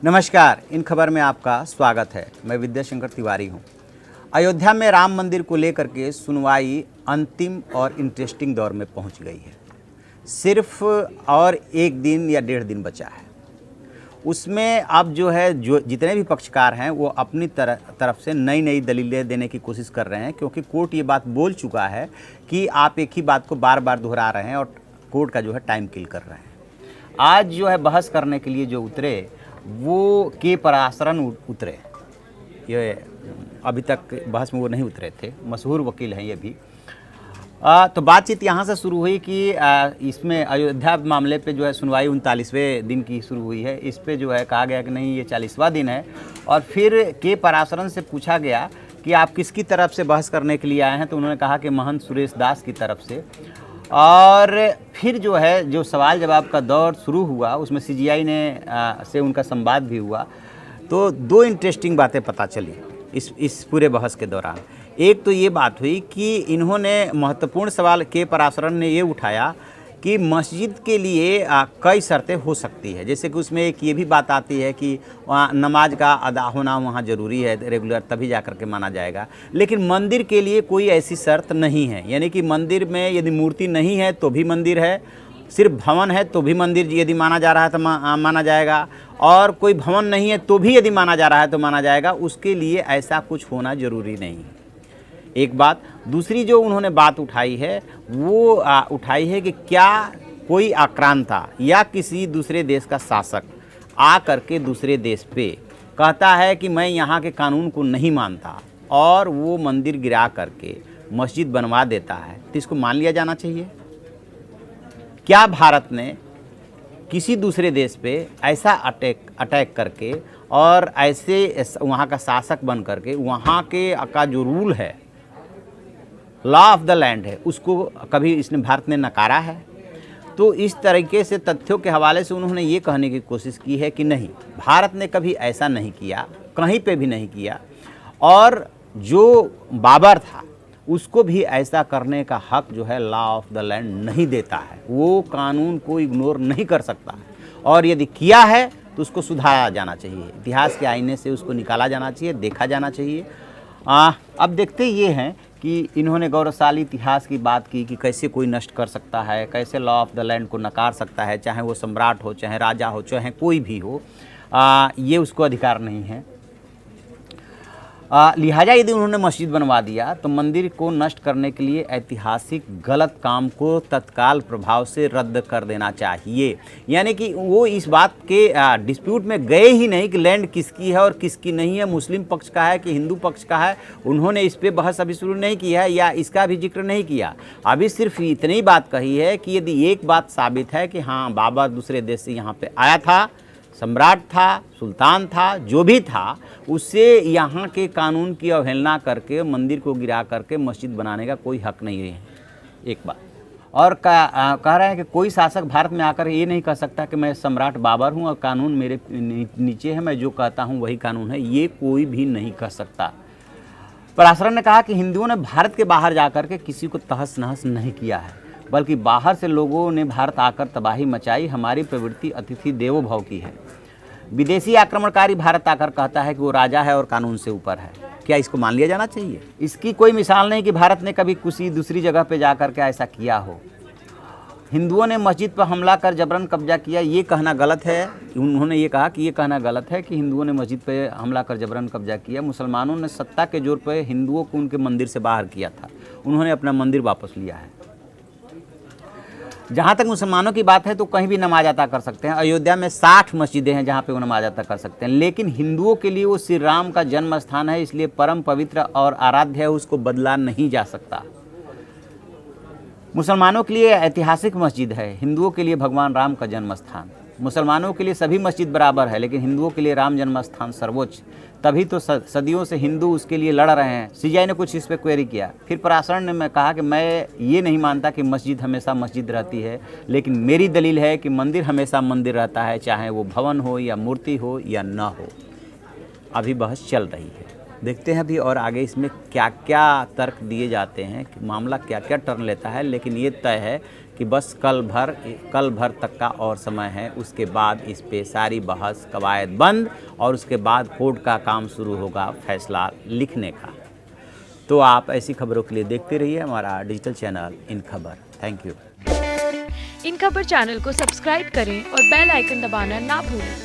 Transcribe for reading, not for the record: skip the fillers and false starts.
नमस्कार, इन खबर में आपका स्वागत है। मैं विद्याशंकर तिवारी हूं। अयोध्या में राम मंदिर को लेकर के सुनवाई अंतिम और इंटरेस्टिंग दौर में पहुंच गई है। सिर्फ और एक दिन या 1.5 दिन बचा है। उसमें अब जो जितने भी पक्षकार हैं वो अपनी तरफ से नई नई दलीलें देने की कोशिश कर रहे हैं, क्योंकि कोर्ट ये बात बोल चुका है कि आप एक ही बात को बार बार दोहरा रहे हैं और कोर्ट का टाइम किल कर रहे हैं। आज बहस करने के लिए जो उतरे वो के पराशरन उतरे। ये अभी तक बहस में वो नहीं उतरे थे, मशहूर वकील हैं ये भी। तो बातचीत यहाँ से शुरू हुई कि इसमें अयोध्या मामले पे सुनवाई 39वें दिन की शुरू हुई है। इस पे कहा गया कि नहीं, ये 40वां दिन है। और फिर के पराशरन से पूछा गया कि आप किसकी तरफ से बहस करने के लिए आए हैं, तो उन्होंने कहा कि महंत सुरेश दास की तरफ से। और फिर जो सवाल जवाब का दौर शुरू हुआ, उसमें सीजीआई से उनका संवाद भी हुआ। तो 2 इंटरेस्टिंग बातें पता चली इस पूरे बहस के दौरान। एक तो ये बात हुई कि इन्होंने महत्वपूर्ण सवाल के पराशरन ने ये उठाया कि मस्जिद के लिए कई शर्तें हो सकती है। जैसे कि उसमें एक ये भी बात आती है कि वहाँ नमाज का अदा होना वहाँ ज़रूरी है रेगुलर, तभी जा कर के माना जाएगा। लेकिन मंदिर के लिए कोई ऐसी शर्त नहीं है, यानी कि मंदिर में यदि मूर्ति नहीं है तो भी मंदिर है, सिर्फ भवन है तो भी मंदिर यदि माना जा रहा है तो माना जाएगा, और कोई भवन नहीं है तो भी यदि माना जा रहा है तो माना जाएगा। उसके लिए ऐसा कुछ होना ज़रूरी नहीं है, एक बात। दूसरी जो उन्होंने बात उठाई है वो उठाई है कि क्या कोई आक्रांता या किसी दूसरे देश का शासक आ करके दूसरे देश पे कहता है कि मैं यहाँ के कानून को नहीं मानता और वो मंदिर गिरा करके मस्जिद बनवा देता है, तो इसको मान लिया जाना चाहिए। क्या भारत ने किसी दूसरे देश पे ऐसा अटैक करके और ऐसे वहाँ का शासक बन करके वहाँ के का जो रूल है, लॉ ऑफ द लैंड है, उसको कभी इसने भारत ने नकारा है? तो इस तरीके से तथ्यों के हवाले से उन्होंने ये कहने की कोशिश की है कि नहीं, भारत ने कभी ऐसा नहीं किया, कहीं पे भी नहीं किया, और जो बाबर था उसको भी ऐसा करने का हक लॉ ऑफ द लैंड नहीं देता है। वो कानून को इग्नोर नहीं कर सकता है, और यदि किया है तो उसको सुधारा जाना चाहिए, इतिहास के आईने से उसको निकाला जाना चाहिए, देखा जाना चाहिए। अब देखते ये हैं कि इन्होंने गौरवशाली इतिहास की बात की कि कैसे कोई नष्ट कर सकता है, कैसे लॉ ऑफ द लैंड को नकार सकता है, चाहे वो सम्राट हो, चाहे राजा हो, चाहे कोई भी हो, ये उसको अधिकार नहीं है। लिहाजा यदि उन्होंने मस्जिद बनवा दिया तो मंदिर को नष्ट करने के लिए ऐतिहासिक गलत काम को तत्काल प्रभाव से रद्द कर देना चाहिए। यानी कि वो इस बात के डिस्प्यूट में गए ही नहीं कि लैंड किसकी है और किसकी नहीं है, मुस्लिम पक्ष का है कि हिंदू पक्ष का है। उन्होंने इस पर बहस अभी शुरू नहीं की है या इसका भी जिक्र नहीं किया। अभी सिर्फ इतनी बात कही है कि यदि एक बात साबित है कि हाँ, बाबर दूसरे देश से यहाँ पे आया था, सम्राट था, सुल्तान था, जो भी था, उससे यहाँ के कानून की अवहेलना करके मंदिर को गिरा करके मस्जिद बनाने का कोई हक नहीं है, एक बात। और कह रहे हैं कि कोई शासक भारत में आकर ये नहीं कह सकता कि मैं सम्राट बाबर हूँ और कानून मेरे नीचे है, मैं जो कहता हूँ वही कानून है, ये कोई भी नहीं कह सकता। पराशरन ने कहा कि हिंदुओं ने भारत के बाहर जाकर के किसी को तहस नहस नहीं किया है, बल्कि बाहर से लोगों ने भारत आकर तबाही मचाई। हमारी प्रवृत्ति अतिथि देवो भव की है। विदेशी आक्रमणकारी भारत आकर कहता है कि वो राजा है और कानून से ऊपर है। क्या इसको मान लिया जाना चाहिए? इसकी कोई मिसाल नहीं कि भारत ने कभी किसी दूसरी जगह पे जाकर के ऐसा किया हो। हिंदुओं ने मस्जिद पर हमला कर जबरन कब्जा किया, ये कहना गलत है। उन्होंने ये कहा कि ये कहना गलत है कि हिंदुओं ने मस्जिद पर हमला कर जबरन कब्जा किया। मुसलमानों ने सत्ता के जोर पर हिंदुओं को उनके मंदिर से बाहर किया था, उन्होंने अपना मंदिर वापस लिया है। जहाँ तक मुसलमानों की बात है तो कहीं भी नमाज अता कर सकते हैं। अयोध्या में 60 मस्जिदें हैं जहाँ पे वो नमाज अता कर सकते हैं, लेकिन हिंदुओं के लिए वो श्री राम का जन्म स्थान है, इसलिए परम पवित्र और आराध्य है, उसको बदला नहीं जा सकता। मुसलमानों के लिए ऐतिहासिक मस्जिद है, हिंदुओं के लिए भगवान राम का जन्म स्थान। मुसलमानों के लिए सभी मस्जिद बराबर है, लेकिन हिंदुओं के लिए राम जन्म स्थान सर्वोच्च। तभी तो सदियों से हिंदू उसके लिए लड़ रहे हैं। सीजीआई ने कुछ इस पर क्वेरी किया। फिर पराशरन ने कहा कि मैं ये नहीं मानता कि मस्जिद हमेशा मस्जिद रहती है, लेकिन मेरी दलील है कि मंदिर हमेशा मंदिर रहता है, चाहे वो भवन हो या मूर्ति हो या न हो। अभी बहस चल रही है, देखते हैं अभी और आगे इसमें क्या क्या तर्क दिए जाते हैं, मामला क्या क्या टर्न लेता है। लेकिन ये तय है कि बस कल भर तक का और समय है, उसके बाद इस पे सारी बहस कवायद बंद और उसके बाद कोर्ट का काम शुरू होगा फैसला लिखने का। तो आप ऐसी खबरों के लिए देखते रहिए हमारा डिजिटल चैनल इन खबर। Thank you. इन खबर चैनल को सब्सक्राइब करें और बेल आइकन दबाना ना भूलें।